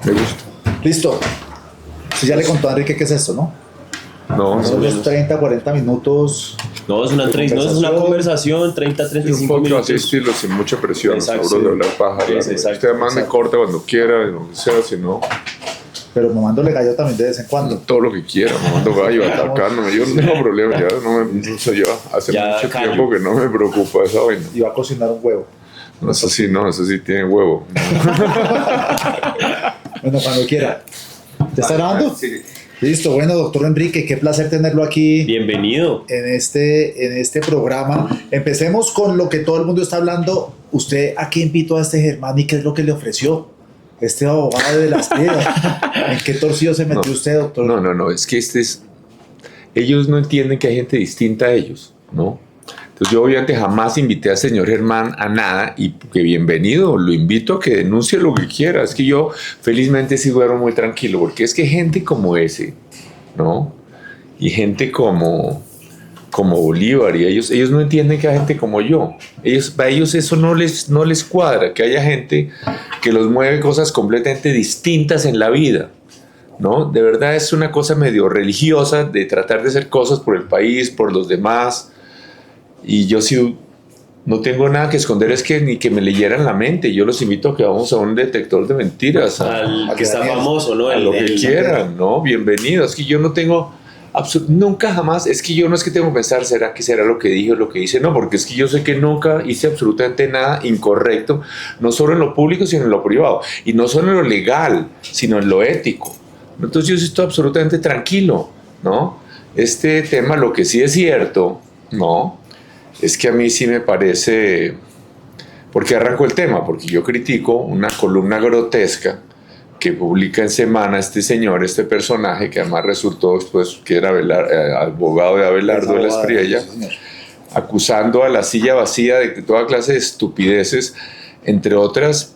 Me gusta. Listo. Si ya le contó a Enrique qué es esto, ¿no? No, Son los 30, 40 minutos. No, es una conversación, 30, un 35 podcast minutos. estilo sin mucha presión, Exacto, sabroso de sí. hablar paja. Exacto, Usted además me exacto. corta cuando quiera, lo que sea, si no, Pero mamándole gallo también de vez en cuando. todo lo que quiera, me mando gallo, atacarme. Yo no tengo problema, ya no sé yo. Hace Ya mucho callo. tiempo que no me preocupa esa vaina. Y va a cocinar un huevo. No, eso sí tiene huevo. Bueno, cuando quiera. ¿Te está grabando? Sí. Listo. Bueno, doctor Enrique, qué placer tenerlo aquí Bienvenido. en este programa. Empecemos con lo que todo el mundo está hablando. ¿Usted a qué invitó a este Germán y qué es lo que le ofreció? Este abogado de las piedras. ¿En qué torcido se metió usted, doctor? No, es que ellos no entienden que hay gente distinta a ellos, ¿no? Entonces yo obviamente jamás invité al señor Germán a nada y que bienvenido, lo invito a que denuncie lo que quiera. Es que yo felizmente sí duermo muy tranquilo, porque es que gente como ese, ¿no? Y gente como Bolívar, y ellos no entienden que hay gente como yo. Para ellos eso no les cuadra, que haya gente que los mueve cosas completamente distintas en la vida, ¿no? De verdad es una cosa medio religiosa de tratar de hacer cosas por el país, por los demás. Y yo sí no tengo nada que esconder, es que ni que me leyeran la mente. Yo los invito a que vamos a un detector de mentiras, Al que está Daniel, famoso, ¿no? a lo que quieran, ¿no? Bienvenidos. Es que yo no tengo, nunca jamás, es que yo no es que tengo que pensar, ¿será que será lo que dije o lo que hice? No, porque es que yo sé que nunca hice absolutamente nada incorrecto, no solo en lo público, sino en lo privado. Y no solo en lo legal, sino en lo ético. Entonces yo sí estoy absolutamente tranquilo, ¿no? Este tema, lo que sí es cierto, ¿no? Es que a mí sí me parece, porque arrancó el tema, porque yo critico una columna grotesca que publica en Semana este señor, este personaje, que además resultó después que era abogado de Abelardo de la Espriella, Sí, señor. acusando a la silla vacía de toda clase de estupideces, entre otras.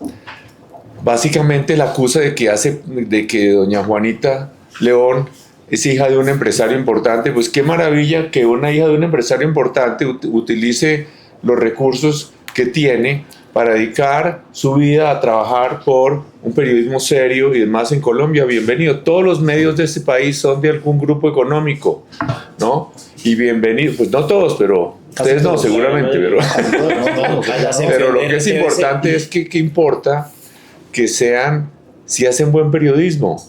Básicamente la acusa de que doña Juanita León es hija de un empresario importante. Pues qué maravilla que una hija de un empresario importante utilice los recursos que tiene para dedicar su vida a trabajar por un periodismo serio y demás en Colombia. Bienvenido. Todos los medios de este país son de algún grupo económico, ¿no? Y bienvenido, pues no todos, pero ustedes no, seguramente, pero pero lo que es importante es que importa que sean, si hacen buen periodismo,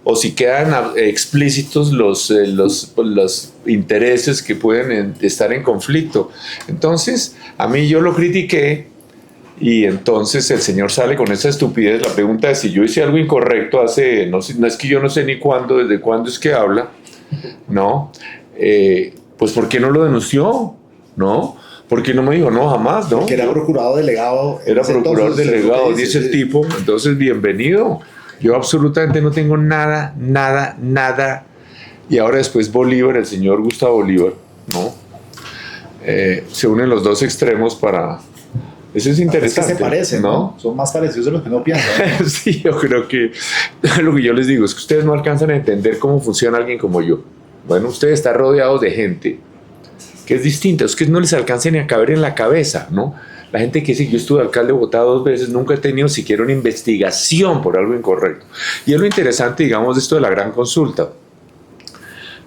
o si quedan explícitos los intereses que pueden estar en conflicto. Entonces, a mí yo lo critiqué, y entonces el señor sale con esa estupidez. La pregunta es si yo hice algo incorrecto no es que yo no sé ni cuándo, desde cuándo es que habla, ¿no? Pues ¿por qué no lo denunció? ¿No? ¿Por qué no me dijo no jamás? ¿No? Que era procurador delegado. Era procurador delegado, dice el sí. tipo. Entonces, bienvenido. Yo absolutamente no tengo nada. Y ahora después Bolívar, el señor Gustavo Bolívar, ¿no? Se unen los dos extremos para... Eso es interesante. Es que se parecen, ¿no? Son más parecidos de lo que uno piensa, ¿no? Sí, yo creo que lo que yo les digo es que ustedes no alcanzan a entender cómo funciona alguien como yo. Bueno, ustedes están rodeados de gente que es distinta, es que no les alcanza ni a caber en la cabeza, ¿no? La gente que dice, yo estuve alcalde de Bogotá 2 veces, nunca he tenido siquiera una investigación por algo incorrecto. Y es lo interesante, digamos, de esto de la gran consulta.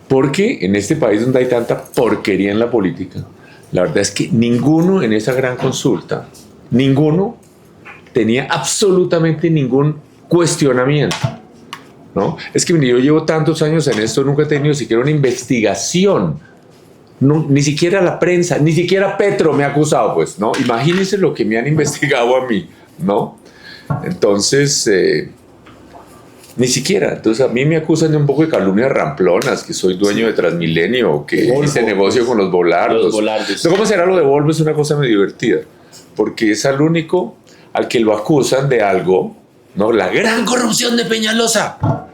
Porque en este país donde hay tanta porquería en la política, la verdad es que ninguno en esa gran consulta, ninguno tenía absolutamente ningún cuestionamiento, ¿no? Es que yo llevo tantos años en esto, nunca he tenido siquiera una investigación. No, ni siquiera la prensa, ni siquiera Petro me ha acusado, pues, ¿no? Imagínense lo que me han investigado a mí, ¿no? Entonces, ni siquiera. Entonces, a mí me acusan de un poco de calumnias ramplonas, que soy dueño de Transmilenio, que hice negocio con los volardos. Los volardos. ¿Cómo será lo de Volvo? Es una cosa muy divertida, porque es al único al que lo acusan de algo, ¿no? La gran corrupción de Peñalosa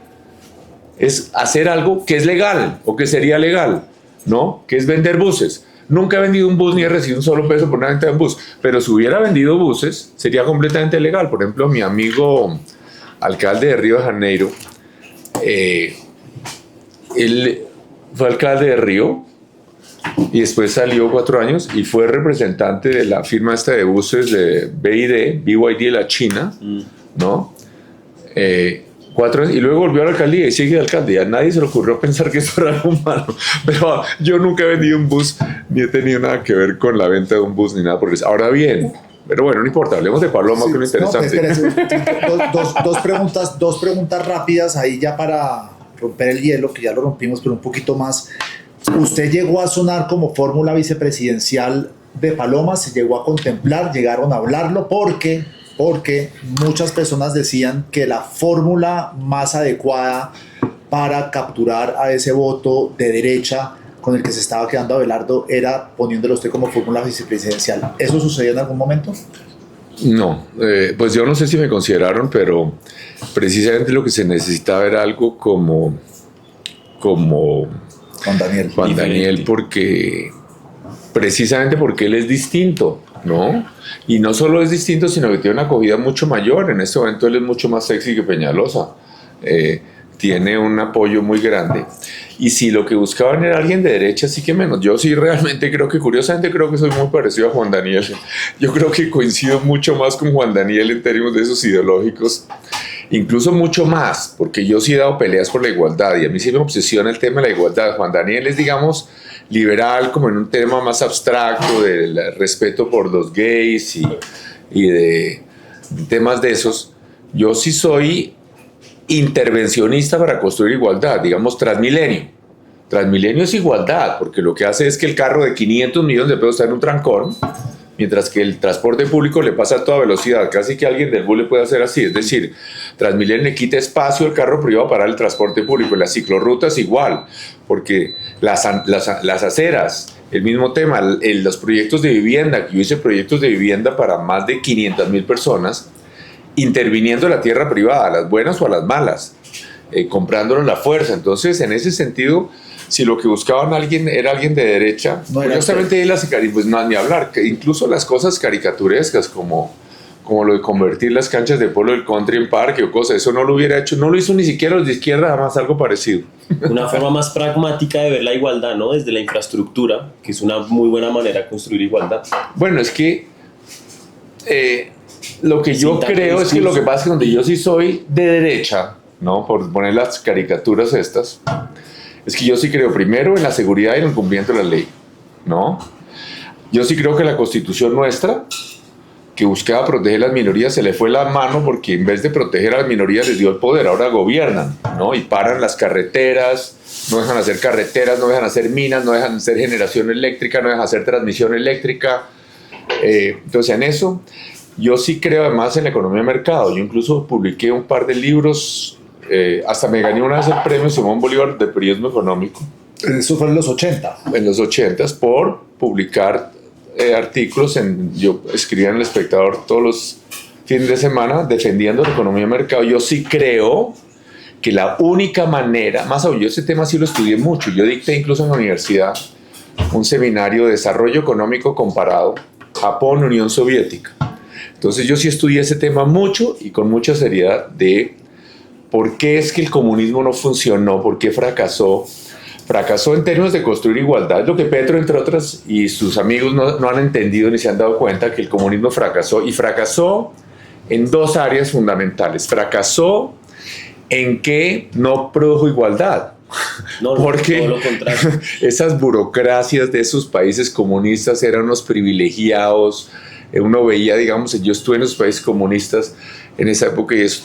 es hacer algo que es legal, o que sería legal, ¿no? Que es vender buses. Nunca he vendido un bus ni he recibido un solo peso por una venta de un bus, pero si hubiera vendido buses sería completamente legal. Por ejemplo, mi amigo alcalde de Río de Janeiro, él fue alcalde de Río y después salió 4 años y fue representante de la firma esta de buses de BYD de la China, ¿no? 4 años, y luego volvió a la alcaldía y sigue de alcalde. Ya nadie se le ocurrió pensar que eso era algo malo. Pero yo nunca he vendido un bus, ni he tenido nada que ver con la venta de un bus, ni nada por eso. Ahora bien, pero bueno, no importa, hablemos de Paloma, Sí, que es lo no, interesante. espérese, dos preguntas rápidas ahí ya para romper el hielo, que ya lo rompimos, pero un poquito más. ¿Usted llegó a sonar como fórmula vicepresidencial de Paloma? ¿Se llegó a contemplar? ¿Llegaron a hablarlo? Porque muchas personas decían que la fórmula más adecuada para capturar a ese voto de derecha con el que se estaba quedando Abelardo era poniéndolo usted como fórmula vicepresidencial. ¿Eso sucedió en algún momento? No, pues yo no sé si me consideraron, pero precisamente lo que se necesitaba era algo como Juan Daniel. Juan Daniel, precisamente porque él es distinto, ¿no? Y no solo es distinto, sino que tiene una acogida mucho mayor. En este momento él es mucho más sexy que Peñalosa. Tiene un apoyo muy grande. Y si lo que buscaban era alguien de derecha, sí que menos. Yo sí realmente creo que, curiosamente, creo que soy muy parecido a Juan Daniel. Yo creo que coincido mucho más con Juan Daniel en términos de esos ideológicos. Incluso mucho más, porque yo sí he dado peleas por la igualdad y a mí sí me obsesiona el tema de la igualdad. Juan Daniel es, digamos, liberal, como en un tema más abstracto del respeto por los gays y de temas de esos. Yo sí soy intervencionista para construir igualdad, digamos Transmilenio. Transmilenio es igualdad, porque lo que hace es que el carro de 500 millones de pesos está en un trancón, mientras que el transporte público le pasa a toda velocidad, casi que alguien del bus le puede hacer así, es decir, Transmilenio le quita espacio al carro privado para el transporte público, y las ciclorrutas igual, porque las aceras, el mismo tema, los proyectos de vivienda, yo hice proyectos de vivienda para más de 500,000 personas, interviniendo la tierra privada, a las buenas o a las malas, comprándolo en la fuerza. Entonces, en ese sentido, si lo que buscaban era alguien de derecha, no era justamente pues no, ni hablar, que incluso las cosas caricaturescas como lo de convertir las canchas de polo del country en parque o cosas, eso no lo hubiera hecho, no lo hizo ni siquiera los de izquierda, además algo parecido. Una forma más pragmática de ver la igualdad, ¿no? Desde la infraestructura, que es una muy buena manera de construir igualdad. Bueno, es que lo que yo creo es que lo que pasa es que donde yo sí soy de derecha, ¿no? Por poner las caricaturas estas, es que yo sí creo primero en la seguridad y en el cumplimiento de la ley, ¿no? Yo sí creo que la Constitución nuestra, que buscaba proteger las minorías, se le fue la mano porque en vez de proteger a las minorías les dio el poder, ahora gobiernan, ¿no? Y paran las carreteras, no dejan hacer carreteras, no dejan hacer minas, no dejan hacer generación eléctrica, no dejan hacer transmisión eléctrica. Entonces en eso yo sí creo además en la economía de mercado. Yo incluso publiqué un par de libros, hasta me gané una vez el premio Simón Bolívar de periodismo económico. Eso fue en los 80. En los 80s por publicar artículos. Yo escribía en El Espectador todos los fines de semana defendiendo la economía de mercado. Yo sí creo que la única manera, más aún yo ese tema sí lo estudié mucho, yo dicté incluso en la universidad un seminario de desarrollo económico comparado Japón-Unión Soviética. Entonces yo sí estudié ese tema mucho y con mucha seriedad de por qué es que el comunismo no funcionó, por qué fracasó. Fracasó en términos de construir igualdad, lo que Petro, entre otras, y sus amigos no han entendido ni se han dado cuenta que el comunismo fracasó, y fracasó en dos áreas fundamentales. Fracasó en que no produjo igualdad. Porque todo lo contrario. Esas burocracias de esos países comunistas eran unos privilegiados. Uno veía, digamos, yo estuve en los países comunistas en esa época y eso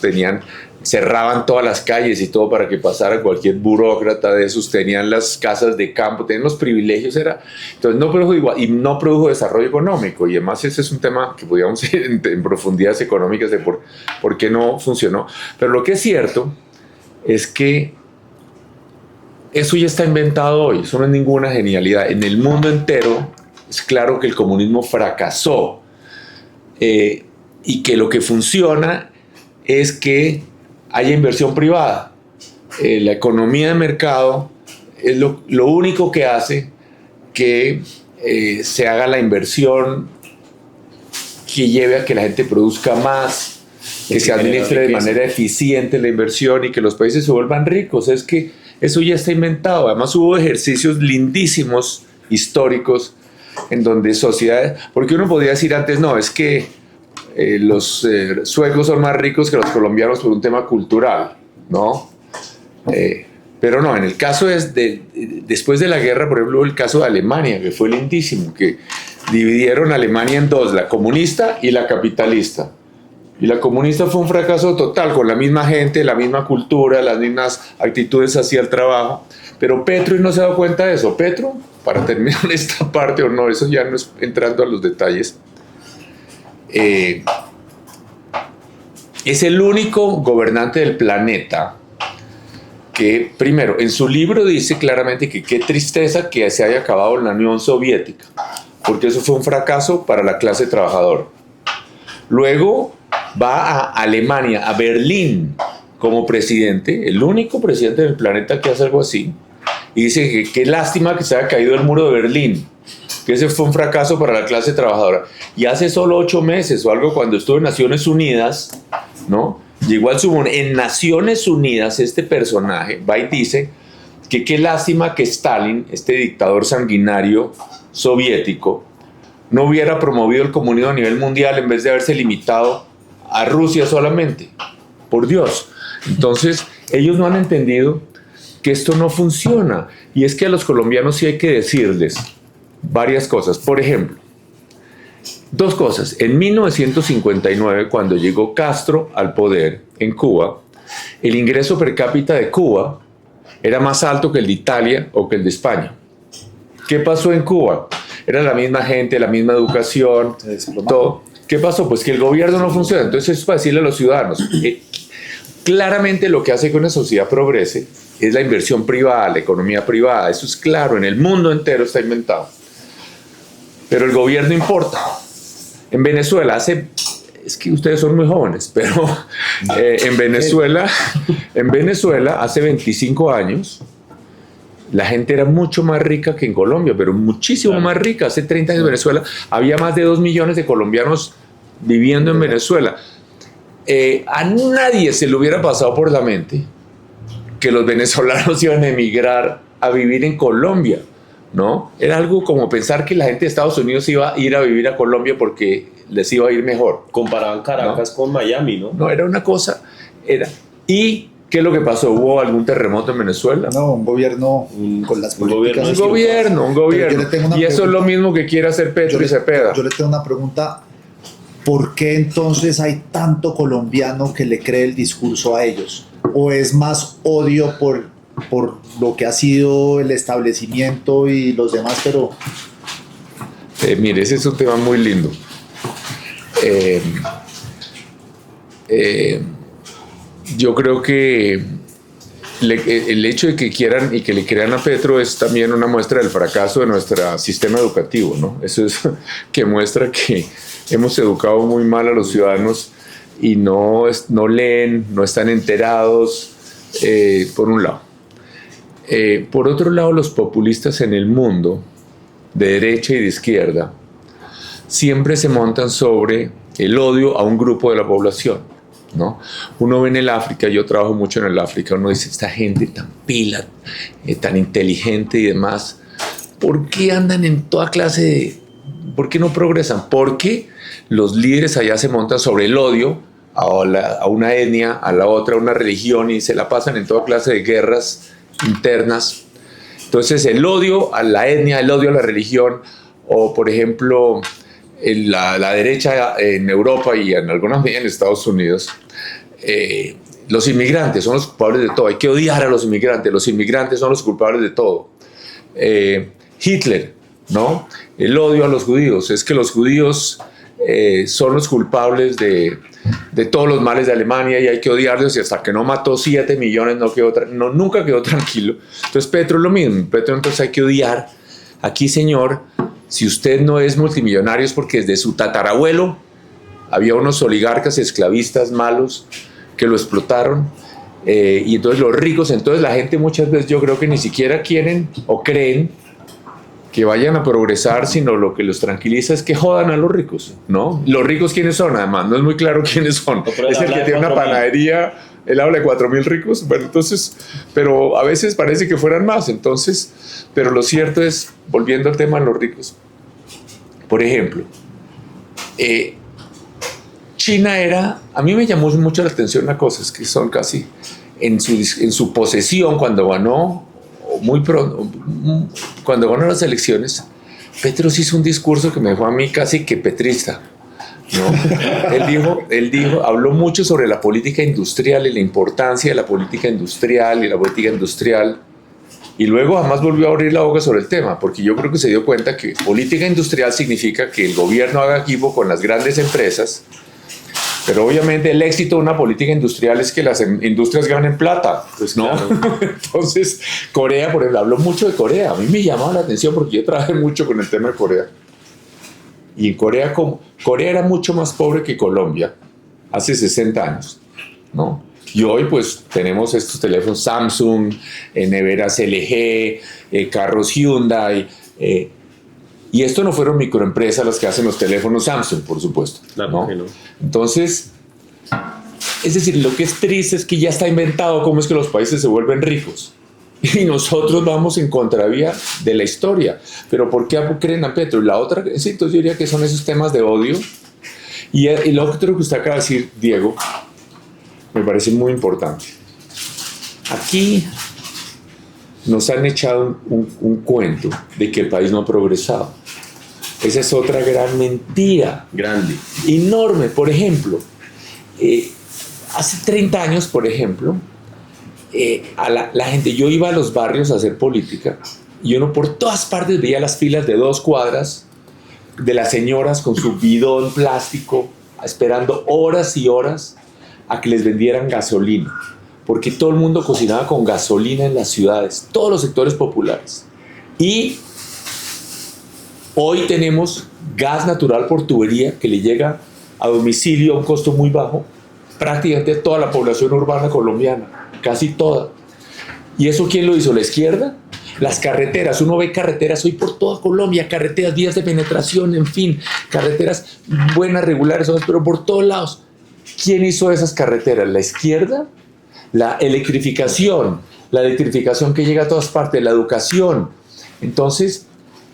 cerraban todas las calles y todo para que pasara cualquier burócrata de esos, tenían las casas de campo, tenían los privilegios, entonces no produjo igual y no produjo desarrollo económico, y además ese es un tema que podríamos ir en profundidades económicas de por qué no funcionó, pero lo que es cierto es que eso ya está inventado hoy, eso no es ninguna genialidad, en el mundo entero es claro que el comunismo fracasó, y que lo que funciona es que haya inversión privada. La economía de mercado es lo único que hace que se haga la inversión que lleve a que la gente produzca más, que se administre de manera eficiente la inversión y que los países se vuelvan ricos. Es que eso ya está inventado. Además hubo ejercicios lindísimos, históricos, en donde sociedades, porque uno podría decir antes, no, es que los suecos son más ricos que los colombianos por un tema cultural, ¿no? Pero no, en el caso después de la guerra, por ejemplo, el caso de Alemania, que fue lindísimo, que dividieron Alemania en dos, la comunista y la capitalista. Y la comunista fue un fracaso total, con la misma gente, la misma cultura, las mismas actitudes hacia el trabajo. Pero Petro no se ha dado cuenta de eso. Petro, para terminar esta parte, o no, eso ya no es entrando a los detalles, es el único gobernante del planeta que, primero, en su libro dice claramente que qué tristeza que se haya acabado la Unión Soviética, porque eso fue un fracaso para la clase trabajadora. Luego va a Alemania, a Berlín, como presidente, el único presidente del planeta que hace algo así, y dice que qué lástima que se haya caído el muro de Berlín, que ese fue un fracaso para la clase trabajadora. Y hace solo 8 meses o algo, cuando estuvo en Naciones Unidas, ¿no? Llegó al sumo. En Naciones Unidas este personaje va y dice que qué lástima que Stalin, este dictador sanguinario soviético, no hubiera promovido el comunismo a nivel mundial en vez de haberse limitado a Rusia solamente. Por Dios. Entonces, ellos no han entendido que esto no funciona. Y es que a los colombianos sí hay que decirles varias cosas. Por ejemplo, 2 cosas. En 1959, cuando llegó Castro al poder en Cuba, el ingreso per cápita de Cuba era más alto que el de Italia o que el de España. ¿Qué pasó en Cuba? Era la misma gente, la misma educación, todo. ¿Qué pasó? Pues que el gobierno no funciona. Entonces eso es para decirle a los ciudadanos. Claramente lo que hace que una sociedad progrese es la inversión privada, la economía privada. Eso es claro, en el mundo entero está inventado. Pero el gobierno importa. En Venezuela es que ustedes son muy jóvenes, pero en Venezuela hace 25 años la gente era mucho más rica que en Colombia, pero muchísimo más rica. Hace 30 años en Venezuela había más de 2 millones de colombianos viviendo en Venezuela. A nadie se le hubiera pasado por la mente que los venezolanos iban a emigrar a vivir en Colombia, ¿no? Era algo como pensar que la gente de Estados Unidos iba a ir a vivir a Colombia porque les iba a ir mejor. Comparaban Caracas con Miami, ¿no? No, era una cosa. ¿Y qué es lo que pasó? ¿Hubo algún terremoto en Venezuela? No, un gobierno con las políticas. Un gobierno. Y eso es lo mismo que quiere hacer Petro y Cepeda. Yo le tengo una pregunta. ¿Por qué entonces hay tanto colombiano que le cree el discurso a ellos? ¿O es más odio por lo que ha sido el establecimiento y los demás? Pero mire, ese es un tema muy lindo. Yo creo que el hecho de que quieran y que le crean a Petro es también una muestra del fracaso de nuestro sistema educativo, ¿no? Eso es que muestra que hemos educado muy mal a los ciudadanos y no leen, no están enterados, por un lado. Por otro lado, los populistas en el mundo, de derecha y de izquierda, siempre se montan sobre el odio a un grupo de la población, ¿no? Uno ve en el África, yo trabajo mucho en el África, uno dice, esta gente tan pila, tan inteligente y demás, ¿por qué andan en toda clase de... ¿Por qué no progresan? Porque los líderes allá se montan sobre el odio a una etnia, a la otra, a una religión, y se la pasan en toda clase de guerras internas. Entonces el odio a la etnia, el odio a la religión, o por ejemplo la derecha en Europa y en algunas medidas en Estados Unidos, los inmigrantes son los culpables de todo, hay que odiar a los inmigrantes son los culpables de todo. Hitler, ¿no? El odio a los judíos, es que los judíos son los culpables de todos los males de Alemania y hay que odiarlos, y hasta que no mató 7 millones nunca quedó tranquilo. Entonces Petro es lo mismo, Petro entonces hay que odiar. Aquí, señor, si usted no es multimillonario es porque desde su tatarabuelo había unos oligarcas esclavistas malos que lo explotaron, y entonces los ricos, entonces la gente muchas veces yo creo que ni siquiera quieren o creen que vayan a progresar, sino lo que los tranquiliza es que jodan a los ricos, ¿no? ¿Los ricos quiénes son? Además, no es muy claro quiénes son. Es el que tiene una panadería, él habla de 4,000 ricos, bueno, entonces, pero a veces parece que fueran más, entonces, pero lo cierto es, volviendo al tema de los ricos, por ejemplo, China a mí me llamó mucho la atención una cosa, es que son casi, en su posesión cuando ganó, muy pronto, cuando ganó las elecciones, Petro hizo un discurso que me dejó a mí casi que petrista. ¿No? Él dijo, habló mucho sobre la política industrial y la importancia de la política industrial y luego jamás volvió a abrir la boca sobre el tema, porque yo creo que se dio cuenta que política industrial significa que el gobierno haga equipo con las grandes empresas, pero obviamente el éxito de una política industrial es que las industrias ganen plata, pues no. Claro. Entonces, Corea, por ejemplo, habló mucho de Corea. A mí me llamaba la atención porque yo trabajé mucho con el tema de Corea. Y en Corea, Corea era mucho más pobre que Colombia hace 60 años, ¿no? Y hoy pues tenemos estos teléfonos Samsung, neveras LG, carros Hyundai, y esto no fueron microempresas las que hacen los teléfonos Samsung, por supuesto, ¿no? No. Entonces, es decir, lo que es triste es que ya está inventado cómo es que los países se vuelven ricos. Y nosotros vamos en contravía de la historia. Pero ¿por qué creen a Petro? Y la otra, sí, entonces yo diría que son esos temas de odio. Y lo otro que usted acaba de decir, Diego, me parece muy importante. Aquí nos han echado un cuento de que el país no ha progresado. Esa es otra gran mentira. Grande. Enorme. Por ejemplo, hace 30 años, por ejemplo, a la gente, yo iba a los barrios a hacer política y uno por todas partes veía las filas de 2 cuadras de las señoras con su bidón plástico esperando horas y horas a que les vendieran gasolina, porque todo el mundo cocinaba con gasolina en las ciudades, todos los sectores populares. Y hoy tenemos gas natural por tubería que le llega a domicilio a un costo muy bajo, prácticamente toda la población urbana colombiana. Casi toda. ¿Y eso quién lo hizo? ¿La izquierda? Las carreteras, uno ve carreteras hoy por toda Colombia, carreteras, vías de penetración, en fin, carreteras buenas, regulares, pero por todos lados. ¿Quién hizo esas carreteras? ¿La izquierda? La electrificación que llega a todas partes, la educación. Entonces...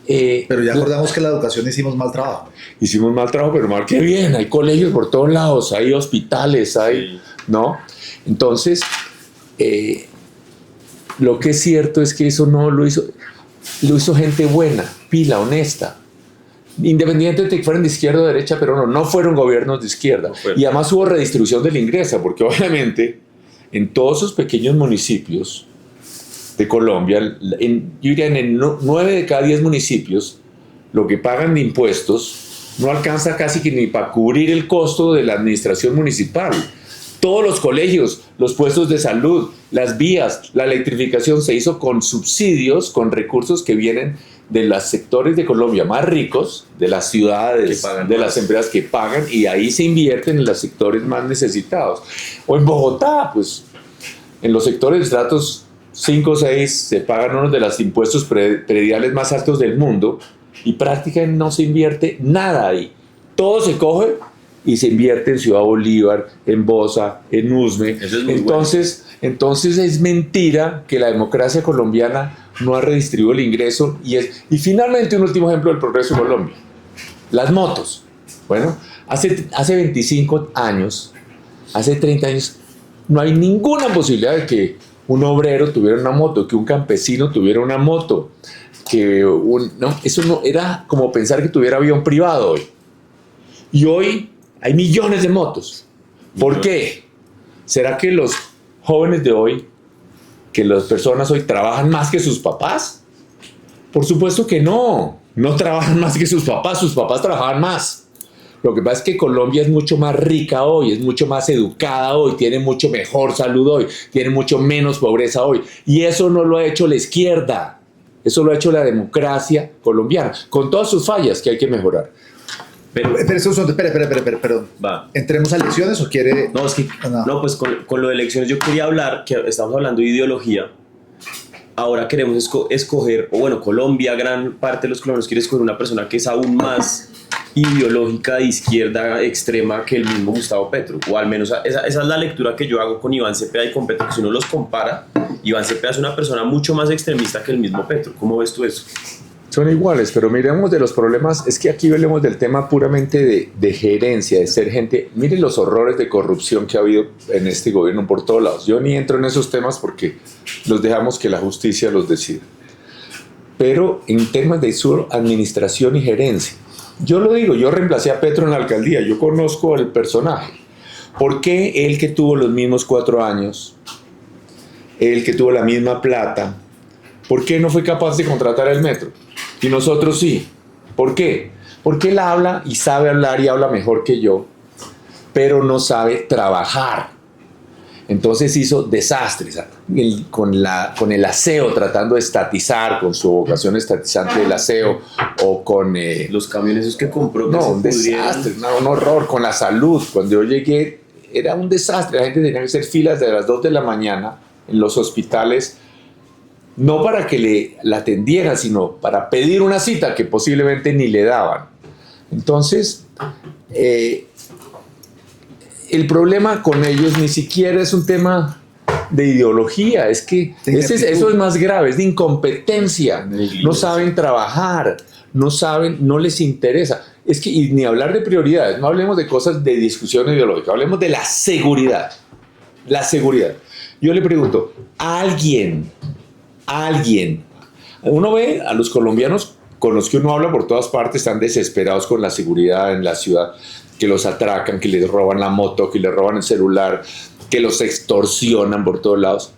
pero ya acordamos que la educación hicimos mal trabajo. Hicimos mal trabajo, pero mal que bien. Hay colegios por todos lados, hay hospitales, hay... ¿no? Entonces... lo que es cierto es que eso no lo hizo gente buena, pila, honesta, independiente de que fueran de izquierda o de derecha, pero no fueron gobiernos de izquierda. Y además hubo redistribución del ingreso, porque obviamente en todos esos pequeños municipios de Colombia, yo diría en 9 de cada 10 municipios, lo que pagan de impuestos no alcanza casi que ni para cubrir el costo de la administración municipal. Todos los colegios, los puestos de salud, las vías, la electrificación se hizo con subsidios, con recursos que vienen de los sectores de Colombia más ricos, de las ciudades, de las empresas que pagan, y ahí se invierten en los sectores más necesitados. O en Bogotá, pues en los sectores de estratos 5 o 6 se pagan uno de los impuestos prediales más altos del mundo y prácticamente no se invierte nada ahí. Todo se coge y se invierte en Ciudad Bolívar, en Bosa, en Usme. Entonces es mentira que la democracia colombiana no ha redistribuido el ingreso. Y finalmente un último ejemplo del progreso de Colombia. Las motos. Bueno, hace 25 años, hace 30 años, no hay ninguna posibilidad de que un obrero tuviera una moto, que un campesino tuviera una moto, eso no era como pensar que tuviera avión privado hoy. Y hoy hay millones de motos. ¿Por qué? ¿Será que los jóvenes de hoy, que las personas hoy trabajan más que sus papás? Por supuesto que no trabajan más que sus papás trabajaban más. Lo que pasa es que Colombia es mucho más rica hoy, es mucho más educada hoy, tiene mucho mejor salud hoy, tiene mucho menos pobreza hoy. Y eso no lo ha hecho la izquierda, eso lo ha hecho la democracia colombiana, con todas sus fallas que hay que mejorar. Perdón. Va. ¿Entremos a elecciones o quiere...? No, es que, no, pues con lo de elecciones yo quería hablar, que estamos hablando de ideología. Ahora queremos escoger, o bueno, Colombia, gran parte de los colombianos quiere escoger una persona que es aún más ideológica de izquierda extrema que el mismo Gustavo Petro, o al menos esa es la lectura que yo hago con Iván Cepeda y con Petro, que si uno los compara, Iván Cepeda es una persona mucho más extremista que el mismo Petro. ¿Cómo ves tú eso? Son iguales, pero miremos de los problemas, es que aquí hablemos del tema puramente de gerencia, de ser gente. Miren los horrores de corrupción que ha habido en este gobierno por todos lados. Yo ni entro en esos temas porque los dejamos que la justicia los decida. Pero en temas de su administración y gerencia, yo lo digo, yo reemplacé a Petro en la alcaldía, yo conozco el personaje. ¿Por qué él que tuvo los mismos 4 años, él que tuvo la misma plata, por qué no fue capaz de contratar el metro? Y nosotros sí. ¿Por qué? Porque él habla y sabe hablar y habla mejor que yo, pero no sabe trabajar. Entonces hizo desastres con el aseo, tratando de estatizar, con su vocación estatizante del aseo, o con... los camiones esos que compró. No, un desastre, un horror. Con la salud, cuando yo llegué, era un desastre. La gente tenía que hacer filas de las 2 de la mañana en los hospitales, no para que la atendieran, sino para pedir una cita que posiblemente ni le daban. Entonces, el problema con ellos ni siquiera es un tema de ideología, es que eso es más grave, es de incompetencia. No saben trabajar, no les interesa. Es que, y ni hablar de prioridades, no hablemos de cosas de discusión ideológica, hablemos de la seguridad. La seguridad. Yo le pregunto, alguien, uno ve a los colombianos con los que uno habla por todas partes, están desesperados con la seguridad en la ciudad, que los atracan, que les roban la moto, que les roban el celular, que los extorsionan por todos lados.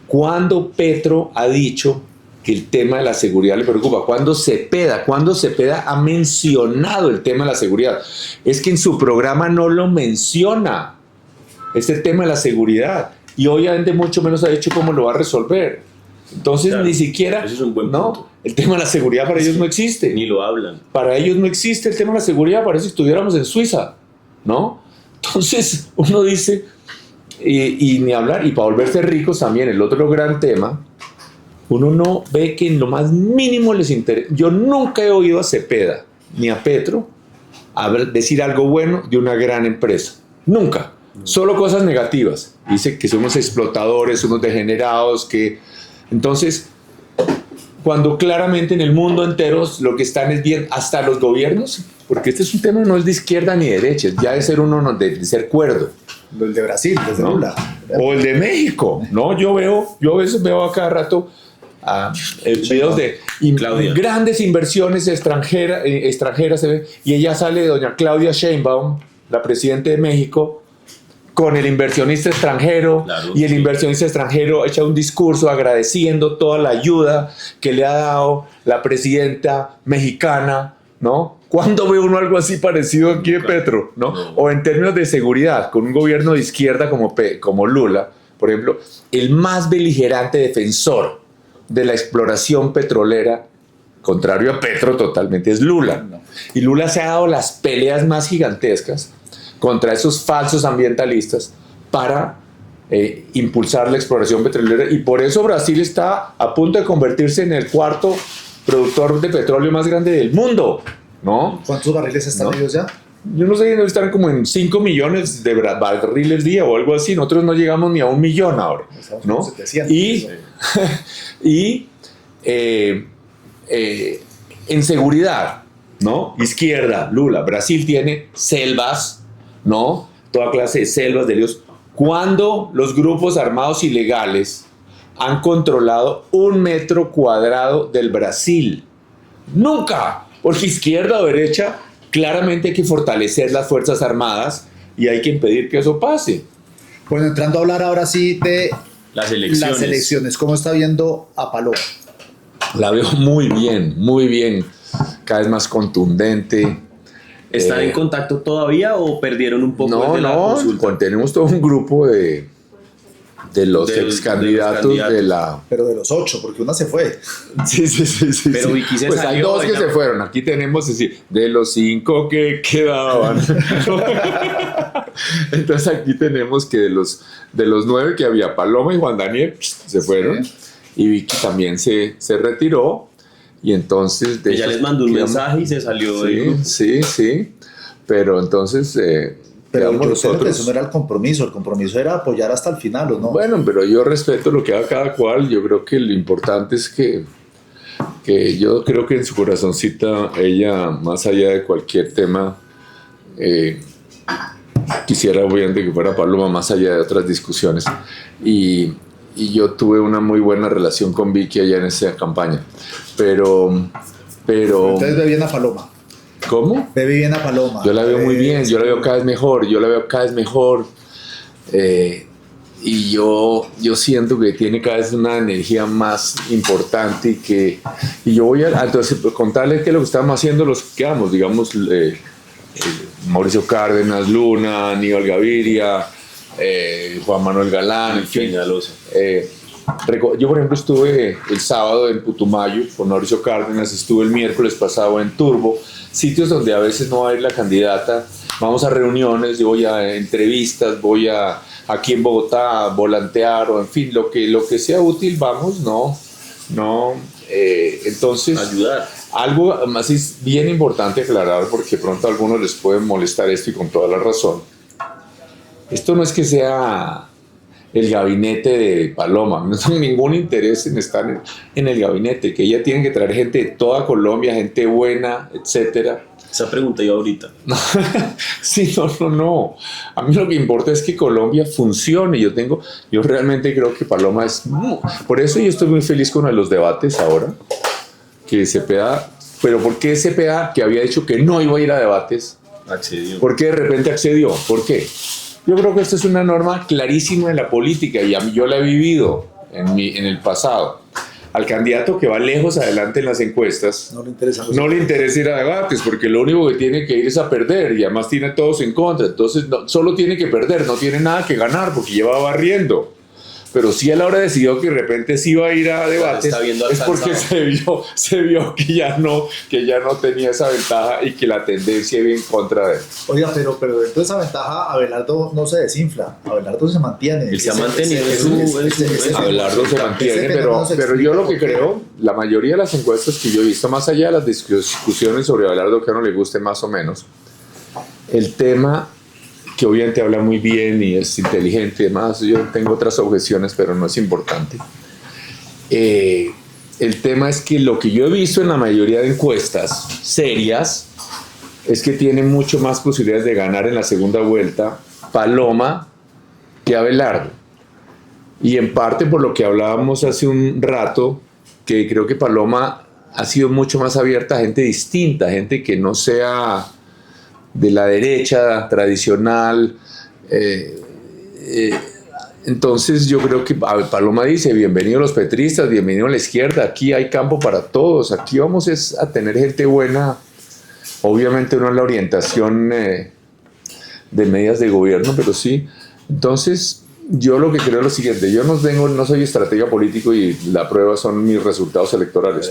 ¿Cuándo Petro ha dicho que el tema de la seguridad le preocupa? ¿Cuándo Cepeda ha mencionado el tema de la seguridad? Es que en su programa no lo menciona, este tema de la seguridad, y obviamente mucho menos ha dicho cómo lo va a resolver. Entonces, claro, ni siquiera, eso es un buen punto. El tema de la seguridad para ellos no existe. Ni lo hablan. Para ellos no existe el tema de la seguridad, parece que estuviéramos en Suiza, ¿no? Entonces, uno dice, y ni hablar, y para volverse ricos también, el otro gran tema, uno no ve que en lo más mínimo les interesa. Yo nunca he oído a Cepeda ni a Petro decir algo bueno de una gran empresa. Nunca. Solo cosas negativas. Dice que somos explotadores, unos degenerados, que... Entonces, cuando claramente en el mundo entero lo que están es bien, hasta los gobiernos, porque este es un tema no es de izquierda ni de derecha, ya de ser uno de ser cuerdo. El de Brasil, desde Lula. O el de México, ¿no? Yo a veces veo a cada rato videos de grandes inversiones extranjeras, y ella sale, doña Claudia Sheinbaum, la presidenta de México, con el inversionista extranjero, claro, y el inversionista extranjero echa un discurso agradeciendo toda la ayuda que le ha dado la presidenta mexicana, ¿no? ¿Cuándo ve uno algo así parecido aquí de Petro, ¿no? O en términos de seguridad, con un gobierno de izquierda como Lula, por ejemplo, el más beligerante defensor de la exploración petrolera, contrario a Petro totalmente, es Lula. Y Lula se ha dado las peleas más gigantescas contra esos falsos ambientalistas para impulsar la exploración petrolera, y por eso Brasil está a punto de convertirse en el 4º productor de petróleo más grande del mundo, ¿no? ¿Cuántos barriles están ellos ya? Yo no sé, están como en 5 millones de barriles día o algo así. Nosotros no llegamos ni a 1 millón ahora, ¿no? 700, y en seguridad, ¿no? Izquierda, Lula. Brasil tiene selvas, ¿no? Toda clase de selvas de Dios. Cuando los grupos armados ilegales han controlado 1 metro cuadrado del Brasil. Nunca. Porque izquierda o derecha, claramente hay que fortalecer las Fuerzas Armadas y hay que impedir que eso pase. Bueno, entrando a hablar ahora sí de las elecciones. ¿Cómo está viendo a Paloma? La veo muy bien, cada vez más contundente. ¿Están en contacto todavía o perdieron un poco de la consulta? Tenemos todo un grupo de los ex candidatos de la... Pero de los 8, porque una se fue. Sí. Pero Vicky se pues salió, hay 2 que se fueron. Aquí tenemos, de los 5 que quedaban. Entonces aquí tenemos que de los 9 que había, Paloma y Juan Daniel se fueron. Sí. Y Vicky también se retiró. Y entonces... Ella les mandó un mensaje y se salió de grupo. Sí. Pero entonces... pero yo creo que eso no era el compromiso era apoyar hasta el final, ¿o no? Bueno, pero yo respeto lo que haga cada cual. Yo creo que lo importante es que que yo creo que en su corazoncita ella, más allá de cualquier tema, quisiera obviamente que fuera Paloma, más allá de otras discusiones. Y yo tuve una muy buena relación con Vicky allá en esa campaña. Pero Entonces ve bien a Paloma. ¿cómo? Ve bien a Paloma. Yo la veo muy bien, yo la veo cada vez mejor, y yo siento que tiene cada vez una energía más importante y yo voy a entonces contarles qué es lo que estamos haciendo los que quedamos, digamos, Mauricio Cárdenas, Luna, Aníbal Gaviria, Juan Manuel Galán, en fin. Yo, por ejemplo, estuve el sábado en Putumayo con Mauricio Cárdenas, estuve el miércoles pasado en Turbo, sitios donde a veces no va a ir la candidata. Vamos a reuniones, yo voy a entrevistas, voy aquí en Bogotá a volantear, o en fin, lo que sea útil, vamos, entonces ayudar. algo más es bien importante aclarar, porque pronto a algunos les puede molestar esto y con toda la razón. Esto no es que sea el gabinete de Paloma, no tengo ningún interés en estar en el gabinete, que ella tiene que traer gente de toda Colombia, gente buena, etcétera. Esa pregunta yo ahorita. Sí, no. A mí lo que importa es que Colombia funcione. Yo realmente creo que Paloma es... Por eso yo estoy muy feliz con los debates ahora. Que Cepeda... Pero ¿por qué Cepeda, que había dicho que no iba a ir a debates? Accedió. ¿Por qué de repente accedió? ¿Por qué? Yo creo que esto es una norma clarísima en la política y yo la he vivido en el pasado. Al candidato que va lejos adelante en las encuestas No le interesa ir a debates, porque lo único que tiene que ir es a perder y además tiene a todos en contra. Entonces solo tiene que perder, no tiene nada que ganar porque lleva barriendo. Pero si a la hora decidió que de repente sí iba a ir a debates, es porque se vio que ya no tenía esa ventaja y que la tendencia iba en contra de él. Oiga, pero dentro de esa ventaja, Abelardo no se desinfla, Abelardo se mantiene. Él se ha mantenido. Abelardo se mantiene, pero yo lo que creo, la mayoría de las encuestas que yo he visto, más allá de las discusiones sobre Abelardo que a uno le guste más o menos, el tema que obviamente habla muy bien y es inteligente y demás, yo tengo otras objeciones, pero no es importante. El tema es que lo que yo he visto en la mayoría de encuestas serias es que tiene mucho más posibilidades de ganar en la segunda vuelta Paloma que Abelardo. Y en parte por lo que hablábamos hace un rato, que creo que Paloma ha sido mucho más abierta a gente distinta, gente que no sea de la derecha tradicional. Entonces yo creo que Paloma dice: bienvenidos los petristas, bienvenidos a la izquierda, aquí hay campo para todos, aquí vamos a tener gente buena. Obviamente no es la orientación de medidas de gobierno, pero sí. Entonces yo lo que creo es lo siguiente: yo no soy estratega político y la prueba son mis resultados electorales,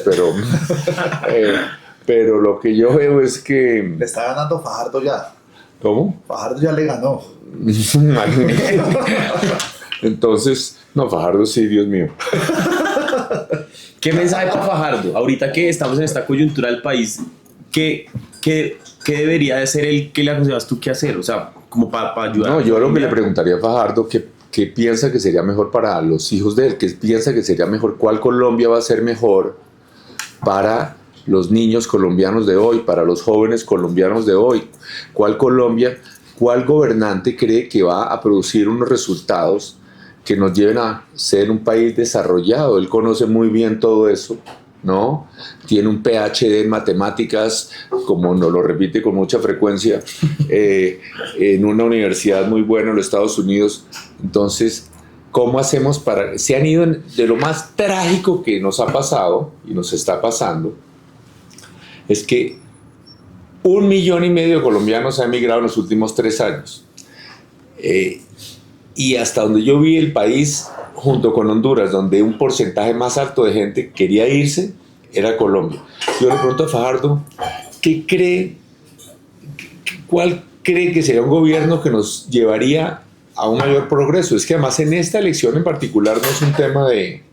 pero lo que yo veo es que... Le está ganando Fajardo ya. ¿Cómo? Fajardo ya le ganó. Entonces, no, Fajardo sí, Dios mío. ¿Qué mensaje para Fajardo? Ahorita que estamos en esta coyuntura del país, ¿qué debería de ser qué le aconsejas tú qué hacer? O sea, como para ayudar. No, yo lo que le preguntaría a Fajardo, ¿qué piensa que sería mejor para los hijos de él? ¿Qué piensa que sería mejor? ¿Cuál Colombia va a ser mejor para los niños colombianos de hoy, para los jóvenes colombianos de hoy? ¿Cuál Colombia, cuál gobernante cree que va a producir unos resultados que nos lleven a ser un país desarrollado? Él conoce muy bien todo eso, ¿no? Tiene un PhD en matemáticas, como nos lo repite con mucha frecuencia, en una universidad muy buena en los Estados Unidos. Entonces, ¿cómo hacemos para...? Se han ido de lo más trágico que nos ha pasado y nos está pasando, es que 1,5 millones de colombianos han emigrado en los últimos 3 años. Y hasta donde yo vi el país, junto con Honduras, donde un porcentaje más alto de gente quería irse, era Colombia. Yo le pregunto a Fajardo, ¿cuál cree que sería un gobierno que nos llevaría a un mayor progreso? Es que además en esta elección en particular no es un tema de